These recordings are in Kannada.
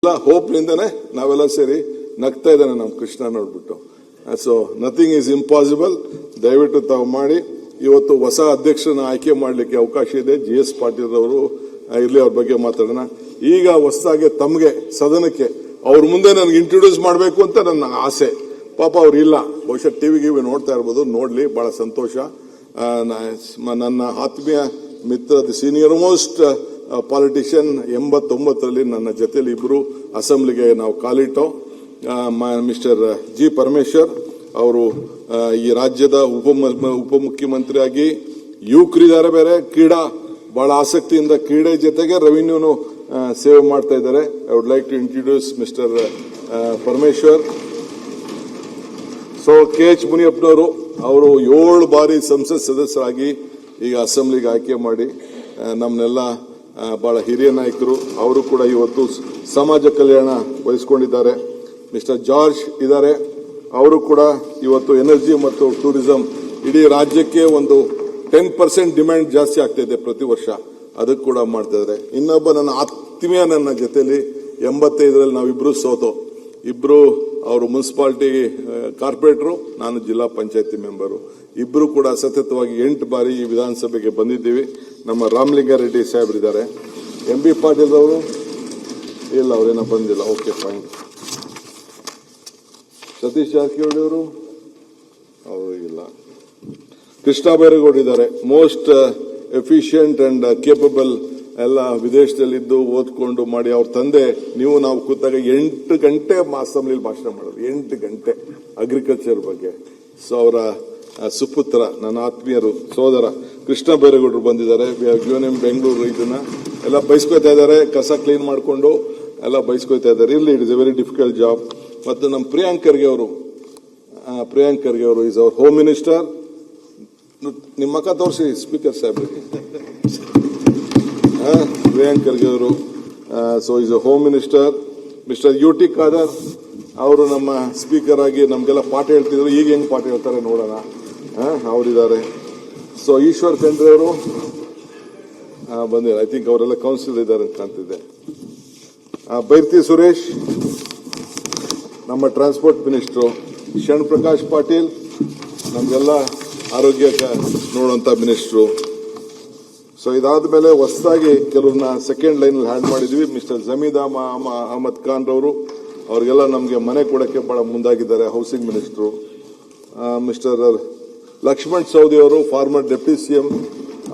ಹೋಪ್ನಿಂದನೇ ನಾವೆಲ್ಲ ಸೇರಿ ನಗ್ತಾ ಇದ್ದಾನೆ ನಮ್ಮ ಕೃಷ್ಣ ನೋಡ್ಬಿಟ್ಟು. So nothing is impossible. ದಯವಿಟ್ಟು ತಾವು ಮಾಡಿ. ಇವತ್ತು ಹೊಸ ಅಧ್ಯಕ್ಷರನ್ನ ಆಯ್ಕೆ ಮಾಡಲಿಕ್ಕೆ ಅವಕಾಶ ಇದೆ. GS ಪಾಟೀಲ್ ಅವರು ಇರ್ಲಿ, ಅವ್ರ ಬಗ್ಗೆ ಮಾತಾಡೋಣ. ಈಗ ಹೊಸದಾಗಿ ತಮಗೆ ಸದನಕ್ಕೆ ಅವ್ರ ಮುಂದೆ ನನಗೆ ಇಂಟ್ರೊಡ್ಯೂಸ್ ಮಾಡಬೇಕು ಅಂತ ನನ್ನ ಆಸೆ. ಪಾಪ ಅವ್ರು ಇಲ್ಲ, ಬಹುಶಃ ಟಿವಿ ನೋಡ್ತಾ ಇರ್ಬೋದು. ನೋಡ್ಲಿ, ಬಹಳ ಸಂತೋಷ. ನನ್ನ ಆತ್ಮೀಯ ಮಿತ್ರ, ದಿ ಸೀನಿಯರ್ ಮೋಸ್ಟ್ ಪಾಲಿಟಿಷಿಯನ್, 89ರಲ್ಲಿ ನನ್ನ ಜೊತೆಲಿ ಇಬ್ರು ಅಸೆಂಬ್ಲಿಗೆ ನಾವು ಕಾಲಿಟ್ಟೋ. ಮಿಸ್ಟರ್ ಜಿ ಪರಮೇಶ್ವರ್ ಅವರು ಈ ರಾಜ್ಯದ ಉಪಮುಖ್ಯಮಂತ್ರಿಯಾಗಿ ಯುವಕರಿದ್ದಾರೆ. ಬೇರೆ ಕ್ರೀಡಾ ಬಹಳ ಆಸಕ್ತಿಯಿಂದ ಕ್ರೀಡೆ ಜೊತೆಗೆ ರೆವಿನ್ಯೂನು ಸೇವೆ ಮಾಡ್ತಾ ಇದ್ದಾರೆ. I would like to introduce mister Parameshwar. So KH ಮುನಿಯಪ್ಪನವರು ಅವರು 7 ಬಾರಿ ಸಂಸತ್ ಸದಸ್ಯರಾಗಿ ಈಗ ಅಸೆಂಬ್ಲಿಗೆ ಆಯ್ಕೆ ಮಾಡಿ ನಮ್ಮನ್ನೆಲ್ಲ ಬಹಳ ಹಿರಿಯ ನಾಯಕರು. ಅವರು ಕೂಡ ಇವತ್ತು ಸಮಾಜ ಕಲ್ಯಾಣ ವಹಿಸಿಕೊಂಡಿದ್ದಾರೆ. ಮಿಸ್ಟರ್ ಜಾರ್ಜ್ ಇದ್ದಾರೆ, ಅವರು ಕೂಡ ಇವತ್ತು ಎನರ್ಜಿ ಮತ್ತು ಟೂರಿಸಂ, ಇಡೀ ರಾಜ್ಯಕ್ಕೆ ಒಂದು 10% ಡಿಮ್ಯಾಂಡ್ ಜಾಸ್ತಿ ಆಗ್ತಾ ಇದೆ ಪ್ರತಿ ವರ್ಷ, ಅದಕ್ಕೆ ಕೂಡ ಮಾಡ್ತಾ ಇದ್ದಾರೆ. ಇನ್ನೊಬ್ಬ ನನ್ನ ಆತ್ಮೀಯ, ನನ್ನ ಜೊತೆಲಿ 85ರಲ್ಲಿ ನಾವಿಬ್ರು ಸೋತೋ. ಇಬ್ರು ಅವರು ಮುನ್ಸಿಪಾಲಿಟಿ ಕಾರ್ಪೊರೇಟರು, ನಾನು ಜಿಲ್ಲಾ ಪಂಚಾಯತಿ ಮೆಂಬರು. ಇಬ್ರು ಕೂಡ ಸತತವಾಗಿ 8 ಬಾರಿ ಈ ವಿಧಾನಸಭೆಗೆ ಬಂದಿದ್ದೀವಿ. ನಮ್ಮ ರಾಮಲಿಂಗಾರೆಡ್ಡಿ ಸಾಹೇಬ್ರಿದ್ದಾರೆ. MB ಪಾಟೀಲ್ ಅವರು ಇಲ್ಲ, ಅವರೇನೋ ಬಂದಿಲ್ಲ. Okay, fine. ಸತೀಶ್ ಜಾರಕಿಹೊಳಿ ಅವರು ಇಲ್ಲ. ಕೃಷ್ಣ ಬೈರೇಗೌಡ ಇದ್ದಾರೆ. Most efficient and capable. ಎಲ್ಲ ವಿದೇಶದಲ್ಲಿದ್ದು ಓದ್ಕೊಂಡು ಮಾಡಿ. ಅವ್ರ ತಂದೆ, ನಾವು ಕೂತಾಗ 8 ಗಂಟೆ ಅಸೆಂಬ್ಲಿಲಿ ಭಾಷಣ ಮಾಡೋದು, 8 ಗಂಟೆ ಅಗ್ರಿಕಲ್ಚರ್ ಬಗ್ಗೆ. ಸೊ ಅವರ ಸುಪುತ್ರ, ನನ್ನ ಆತ್ಮೀಯರು, ಸೋದರ ಕೃಷ್ಣ ಬೈರೇಗೌಡರು ಬಂದಿದ್ದಾರೆ. UNM ಬೆಂಗಳೂರು ಇದನ್ನ ಎಲ್ಲ ಬಯಸ್ಕೊತಾ ಇದ್ದಾರೆ. ಕಸ ಕ್ಲೀನ್ ಮಾಡಿಕೊಂಡು ಎಲ್ಲ ಬಯಸ್ಕೊತಾ ಇದ್ದಾರೆ. ಇಲ್ಲಿ it is A very difficult job. ಮತ್ತು ನಮ್ಮ ಪ್ರಿಯಾಂಕ್ ಖರ್ಗೆ ಅವರು ಈಸ್ ಅವರ್ ಹೋಮ್ ಮಿನಿಸ್ಟರ್. ನಿಮ್ಮ ಮಕ್ಕ ತೋರಿಸಿ ಸ್ಪೀಕರ್ ಸಾಹೇಬ್ರಿಗೆ. ಪ್ರಿಯಾಂಕ್ ಖರ್ಗೆ ಅವರು so is a home minister. Mister UT Khader ಅವರು ನಮ್ಮ ಸ್ಪೀಕರ್ ಆಗಿ ನಮಗೆಲ್ಲ ಪಾಠ ಹೇಳ್ತಿದ್ರು. ಈಗ ಹೆಂಗ್ ಪಾಠ ಹೇಳ್ತಾರೆ ನೋಡೋಣ. ಅವರಿದ್ದಾರೆ. ಸೊ ಈಶ್ವರ್ ಖಂಡ್ರೆ ಅವರು ಬಂದಿದ್ದಾರೆ. ಐ ಥಿಂಕ್ ಅವರೆಲ್ಲ ಕೌನ್ಸಿಲ್ ಇದ್ದಾರೆ ಅಂತ ಕಾಣ್ತಿದೆ. ಬೈರ್ತಿ ಸುರೇಶ್ ನಮ್ಮ ಟ್ರಾನ್ಸ್ಪೋರ್ಟ್ ಮಿನಿಸ್ಟ್ರು. ಶರಣ್ ಪ್ರಕಾಶ್ ಪಾಟೀಲ್ ನಮಗೆಲ್ಲ ಆರೋಗ್ಯ ನೋಡುವಂತ ಮಿನಿಸ್ಟ್ರು. ಸೊ ಇದಾದ ಮೇಲೆ ಹೊಸದಾಗಿ ಕೆಲವ್ರನ್ನ ಸೆಕೆಂಡ್ ಲೈನ್ ಹ್ಯಾಂಡ್ ಮಾಡಿದ್ವಿ. ಮಿಸ್ಟರ್ ಜಮೀದ್ ಅಹಮದ್ ಖಾನ್ ರವರು, ಅವ್ರಿಗೆಲ್ಲ ನಮಗೆ ಮನೆ ಕೊಡಕ್ಕೆ ಬಹಳ ಮುಂದಾಗಿದ್ದಾರೆ, housing minister. Mister Laxman Savadi ಅವರು, ಫಾರ್ಮರ್ ಡೆಪ್ಟಿ CM,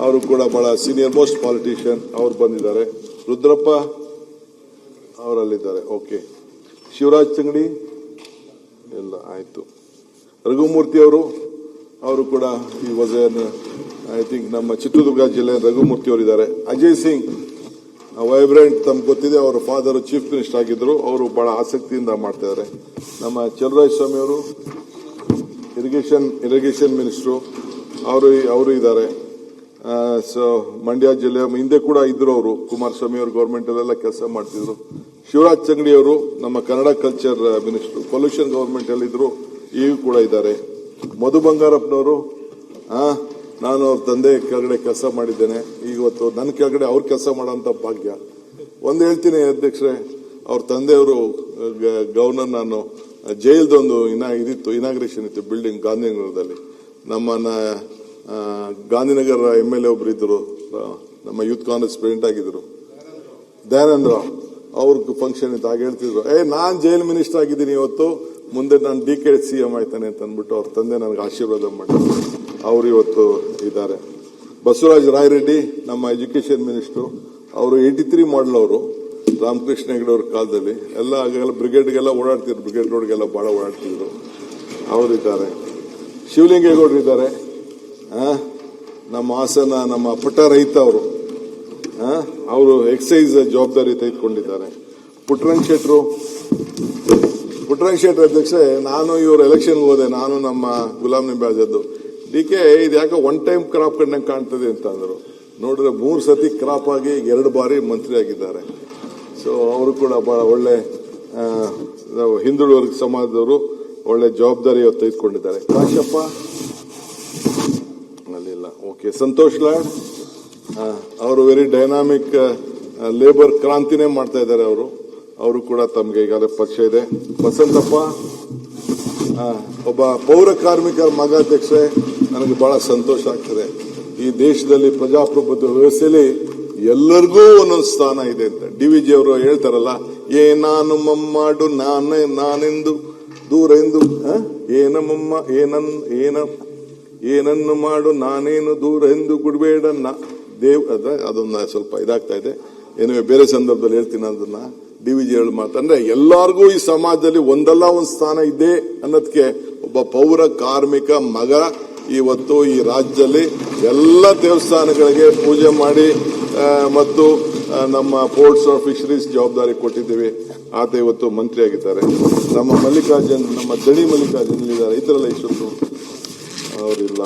ಅವರು ಕೂಡ ಬಹಳ ಸೀನಿಯರ್ ಮೋಸ್ಟ್ ಪಾಲಿಟಿಷಿಯನ್, ಅವರು ಬಂದಿದ್ದಾರೆ. ರುದ್ರಪ್ಪ ಅವರಲ್ಲಿದ್ದಾರೆ. ಓಕೆ. ಶಿವರಾಜ್ ತಂಗಡಿ ಇಲ್ಲ, ಆಯ್ತು. ರಘುಮೂರ್ತಿ ಅವರು ಕೂಡ ಈ ವಾಸ್ ಐ ಥಿಂಕ್ ನಮ್ಮ ಚಿತ್ರದುರ್ಗ ಜಿಲ್ಲೆ ರಘುಮೂರ್ತಿ ಅವರು ಇದ್ದಾರೆ. ಅಜಯ್ ಸಿಂಗ್ ವೈಬ್ರೆಂಟ್, ತಮ್ಗೆ ಗೊತ್ತಿದೆ, ಅವರ ಫಾದರ್ ಚೀಫ್ ಮಿನಿಸ್ಟರ್ ಆಗಿದ್ರು. ಅವರು ಬಹಳ ಆಸಕ್ತಿಯಿಂದ ಮಾಡ್ತಾ ಇದ್ದಾರೆ. ನಮ್ಮ ಚಲುವರಾಯ ಸ್ವಾಮಿ ಅವರು ಇರಿಗೇಷನ್ ಮಿನಿಸ್ಟ್ರು, ಅವರು ಇದ್ದಾರೆ. ಸೊ ಮಂಡ್ಯ ಜಿಲ್ಲೆ ಹಿಂದೆ ಕೂಡ ಇದ್ರು ಅವರು. ಕುಮಾರಸ್ವಾಮಿ ಅವರು ಗೌರ್ಮೆಂಟ್ ಅಲ್ಲೆಲ್ಲ ಕೆಲಸ ಮಾಡ್ತಿದ್ರು. ಶಿವರಾಜ್ ತಂಗಡಿ ಅವರು ನಮ್ಮ Kannada culture minister, pollution government ಅಲ್ಲಿ ಇದ್ರು, ಈಗ ಕೂಡ ಇದ್ದಾರೆ. ಮಧು ಬಂಗಾರಪ್ಪನವರು, ನಾನು ಅವ್ರ ತಂದೆ ಕೆಳಗಡೆ ಕೆಲಸ ಮಾಡಿದ್ದೇನೆ. ಇವತ್ತು ನನ್ನ ಕೆಳಗಡೆ ಅವ್ರ ಕೆಲಸ ಮಾಡೋಂಥ ಭಾಗ್ಯ. ಒಂದು ಹೇಳ್ತೀನಿ ಅಧ್ಯಕ್ಷರೇ, ಅವ್ರ ತಂದೆಯವರು ಗವರ್ನರ್, ನಾನು ಜೈಲ್ದೊಂದು ಇನಾಗ್ರೇಷನ್ ಇತ್ತು ಬಿಲ್ಡಿಂಗ್ ಗಾಂಧಿನಗರದಲ್ಲಿ. ನಮ್ಮನ್ನ ಗಾಂಧಿನಗರ MLA ಒಬ್ರು ಇದ್ರು, ನಮ್ಮ ಯೂತ್ ಕಾಂಗ್ರೆಸ್ ಪ್ರೆಸಿಡೆಂಟ್ ಆಗಿದ್ರು, ದಯಾನಂದ ರಾವ್. ಅವ್ರಿಗೆ ಫಂಕ್ಷನ್ ಇತ್ತು. ಆಗ ಹೇಳ್ತಿದ್ರು, ನಾನ್ ಜೈಲ್ ಮಿನಿಸ್ಟರ್ ಆಗಿದ್ದೀನಿ ಇವತ್ತು, ಮುಂದೆ ನಾನು DK CM ಆಯ್ತಾನೆ ಅಂತ ಅಂದ್ಬಿಟ್ಟು ಅವ್ರ ತಂದೆ ನನಗೆ ಆಶೀರ್ವಾದ ಮಾಡಿದ್ರು. ಅವರು ಇವತ್ತು ಇದ್ದಾರೆ. ಬಸವರಾಜ ರಾಯರೆಡ್ಡಿ ನಮ್ಮ ಎಜುಕೇಶನ್ ಮಿನಿಸ್ಟ್ರು, ಅವರು 83 ಮಾಡಲ್. ಅವರು ರಾಮಕೃಷ್ಣ ಹೆಗಡೆ ಅವ್ರ ಕಾಲದಲ್ಲಿ ಎಲ್ಲ ಆಗೆಲ್ಲ ಬ್ರಿಗೇಡ್ಗೆಲ್ಲ ಓಡಾಡ್ತಿದ್ರು, ಬ್ರಿಗೇಡ್ ರೋಡ್ಗೆಲ್ಲ ಬಹಳ ಓಡಾಡ್ತಿದ್ರು, ಅವರಿದ್ದಾರೆ. ಶಿವಲಿಂಗೇಗೌಡರು ಇದ್ದಾರೆ. ನಮ್ಮ ಹಾಸನ ನಮ್ಮ ಪುಟ್ಟ ರೈತ ಅವರು ಎಕ್ಸೈಸ್ ಜವಾಬ್ದಾರಿ ತೆಗೆದುಕೊಂಡಿದ್ದಾರೆ. ಪುಟ್ಟರಂಗ ಶೆಟ್ರು ಅಧ್ಯಕ್ಷರೇ, ನಾನು ಇವರು ಎಲೆಕ್ಷನ್ ಹೋದೆ, ನಾನು ನಮ್ಮ ಗುಲಾಂ ನಬಿ ಆಜಾದ್. DK ಇದು ಯಾಕೆ ಒನ್ ಟೈಮ್ ಕ್ರಾಪ್ ಕಂಡಂಗೆ ಕಾಣ್ತದೆ ಅಂತ ಅಂದರು. ನೋಡಿದ್ರೆ 3 ಸತಿ ಕ್ರಾಪ್ ಆಗಿ 2 ಬಾರಿ ಮಂತ್ರಿ ಆಗಿದ್ದಾರೆ. ಸೊ ಅವರು ಕೂಡ ಬಹಳ ಒಳ್ಳೆ ಹಿಂದುಳಿದ ವರ್ಗ ಸಮಾಜದವರು, ಒಳ್ಳೆ ಜವಾಬ್ದಾರಿ ತೆಗೆದುಕೊಂಡಿದ್ದಾರೆ. ಕಾಶಪ್ಪ ಅಲ್ಲಿಲ್ಲ. ಓಕೆ. ಸಂತೋಷ್ ಲಾಡ್ ಅವರು ವೆರಿ ಡೈನಾಮಿಕ್ ಲೇಬರ್ ಕ್ರಾಂತಿನೇ ಮಾಡ್ತಾ ಇದ್ದಾರೆ ಅವರು. ಅವರು ಕೂಡ ತಮಗೆ ಈಗಾಗಲೇ ಪರಿಚಯ ಇದೆ. ವಸಂತಪ್ಪ ಒಬ್ಬ ಪೌರ ಕಾರ್ಮಿಕರ ಮಗ ಅಧ್ಯಕ್ಷೆ, ನನಗೆ ಬಹಳ ಸಂತೋಷ ಆಗ್ತದೆ. ಈ ದೇಶದಲ್ಲಿ ಪ್ರಜಾಪ್ರಭುತ್ವ ವ್ಯವಸ್ಥೆಯಲ್ಲಿ ಎಲ್ಲರಿಗೂ ಒಂದೊಂದು ಸ್ಥಾನ ಇದೆ ಅಂತ DVG ಅವರು ಹೇಳ್ತಾರಲ್ಲ, ನಾನು ಮಮ್ಮಾಡು ನಾನೆಂದು ದೂರ ಎಂದು ಏನನ್ನು ಮಾಡು ನಾನೇನು ದೂರ ಎಂದು ಗುಡ್ಬೇಡ ಅದನ್ನ ಸ್ವಲ್ಪ ಇದಾಗ್ತಾ ಇದೆ. ಏನೇ ಬೇರೆ ಸಂದರ್ಭದಲ್ಲಿ ಹೇಳ್ತೀನಿ ಅದನ್ನ. DVG ಹೇಳಿ ಮಾತಂದ್ರೆ ಎಲ್ಲಾರ್ಗೂ ಈ ಸಮಾಜದಲ್ಲಿ ಒಂದಲ್ಲ ಒಂದು ಸ್ಥಾನ ಇದೆ ಅನ್ನೋದಕ್ಕೆ ಒಬ್ಬ ಪೌರ ಕಾರ್ಮಿಕ ಮಗ ಇವತ್ತು ಈ ರಾಜ್ಯದಲ್ಲಿ ಎಲ್ಲ ದೇವಸ್ಥಾನಗಳಿಗೆ ಪೂಜೆ ಮಾಡಿ ಮತ್ತು ನಮ್ಮ ಪೋರ್ಟ್ಸ್ ಆಫ್ ಫಿಶರೀಸ್ ಜವಾಬ್ದಾರಿ ಕೊಟ್ಟಿದ್ದೇವೆ. ಆತ ಇವತ್ತು ಮಂತ್ರಿ ಆಗಿದ್ದಾರೆ. ನಮ್ಮ ದಣಿ ಮಲ್ಲಿಕಾರ್ಜುನ್ ಇದ್ದಾರೆ, ಇದ್ರಲ್ಲ ಇಷ್ಟೊತ್ತು ಅವರಿಲ್ಲ.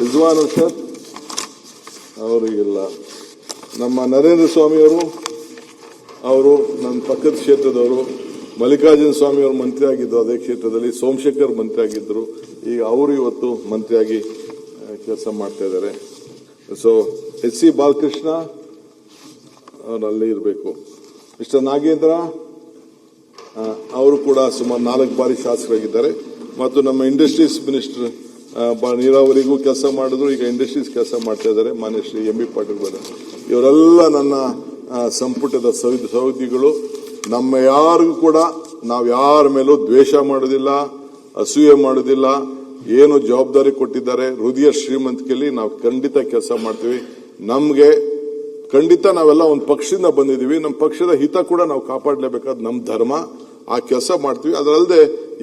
ರಿಜ್ವಾನ್ ಅರ್ಷದ್ ಅವರು ಇಲ್ಲ. ನಮ್ಮ ನರೇಂದ್ರ ಸ್ವಾಮಿ ಅವರು ನನ್ನ ಪಕ್ಕದ ಕ್ಷೇತ್ರದವರು. ಮಲ್ಲಿಕಾರ್ಜುನ ಸ್ವಾಮಿ ಅವರು ಮಂತ್ರಿ ಆಗಿದ್ರು ಅದೇ ಕ್ಷೇತ್ರದಲ್ಲಿ. ಸೋಮಶೇಖರ್ ಮಂತ್ರಿ ಆಗಿದ್ರು. ಈಗ ಅವರು ಇವತ್ತು ಮಂತ್ರಿಯಾಗಿ ಕೆಲಸ ಮಾಡ್ತಾ ಇದ್ದಾರೆ. ಸೊ HC ಬಾಲಕೃಷ್ಣ ಅವರಲ್ಲಿ ಇರಬೇಕು. ಮಿಸ್ಟರ್ ನಾಗೇಂದ್ರ ಅವರು ಕೂಡ ಸುಮಾರು 4 ಬಾರಿ ಶಾಸಕರಾಗಿದ್ದಾರೆ. ಮತ್ತು ನಮ್ಮ ಇಂಡಸ್ಟ್ರೀಸ್ ಮಿನಿಸ್ಟರ್ ನೀರಾವರಿಗೂ ಕೆಲಸ ಮಾಡಿದ್ರು, ಈಗ ಇಂಡಸ್ಟ್ರೀಸ್ ಕೆಲಸ ಮಾಡ್ತಾ ಇದ್ದಾರೆ. ಮಾನ್ಯ ಶ್ರೀ MB ಪಾಟೀಲ್ ಬರ ಇವರೆಲ್ಲ ನನ್ನ ಸಂಪುಟದ ಸಹೋದ್ಯೋಗಿಗಳು. ನಮ್ಮ ಯಾರಿಗೂ ಕೂಡ ನಾವು ಯಾರ ಮೇಲೂ ದ್ವೇಷ ಮಾಡೋದಿಲ್ಲ, ಅಸೂಯೆ ಮಾಡೋದಿಲ್ಲ. ಏನು ಜವಾಬ್ದಾರಿ ಕೊಟ್ಟಿದ್ದಾರೆ ಹೃದಯ ಶ್ರೀಮಂತಿಕೆಯಲ್ಲಿ ನಾವು ಖಂಡಿತ ಕೆಲಸ ಮಾಡ್ತೀವಿ. ನಮ್ಗೆ ಖಂಡಿತ ನಾವೆಲ್ಲ ಒಂದು ಪಕ್ಷದಿಂದ ಬಂದಿದ್ದೀವಿ. ನಮ್ಮ ಪಕ್ಷದ ಹಿತ ಕೂಡ ನಾವು ಕಾಪಾಡಲೇಬೇಕಾದ ನಮ್ಮ ಧರ್ಮ. ಆ ಕೆಲಸ ಮಾಡ್ತೀವಿ. ಅದರಲ್ಲದೆ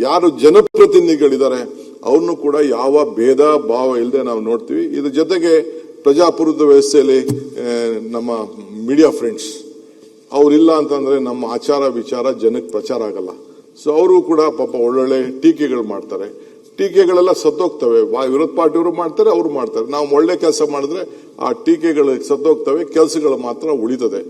ಯಾರು ಜನಪ್ರತಿನಿಧಿಗಳಿದ್ದಾರೆ ಅವ್ರನ್ನು ಕೂಡ ಯಾವ ಭೇದ ಭಾವ ಇಲ್ಲದೆ ನಾವು ನೋಡ್ತೀವಿ. ಇದ್ರ ಜೊತೆಗೆ ಪ್ರಜಾಪ್ರಭುತ್ವ ವ್ಯವಸ್ಥೆಯಲ್ಲಿ ನಮ್ಮ ಮೀಡಿಯಾ ಫ್ರೆಂಡ್ಸ್ ಅವರಿಲ್ಲ ಅಂತಂದ್ರೆ ನಮ್ಮ ಆಚಾರ ವಿಚಾರ ಜನಕ್ಕೆ ಪ್ರಚಾರ ಆಗಲ್ಲ. ಸೊ ಅವರು ಕೂಡ ಪಾಪ ಒಳ್ಳೊಳ್ಳೆ ಟೀಕೆಗಳು ಮಾಡ್ತಾರೆ. ಟೀಕೆಗಳೆಲ್ಲ ಸತ್ತೋಗ್ತವೆ. ವಿರೋಧ ಪಾರ್ಟಿಯವರು ಮಾಡ್ತಾರೆ, ಅವರು ಮಾಡ್ತಾರೆ. ನಾವು ಒಳ್ಳೆ ಕೆಲಸ ಮಾಡಿದ್ರೆ ಆ ಟೀಕೆಗಳು ಸತ್ತೋಗ್ತವೆ, ಕೆಲಸಗಳು ಮಾತ್ರ ಉಳಿತದೆ.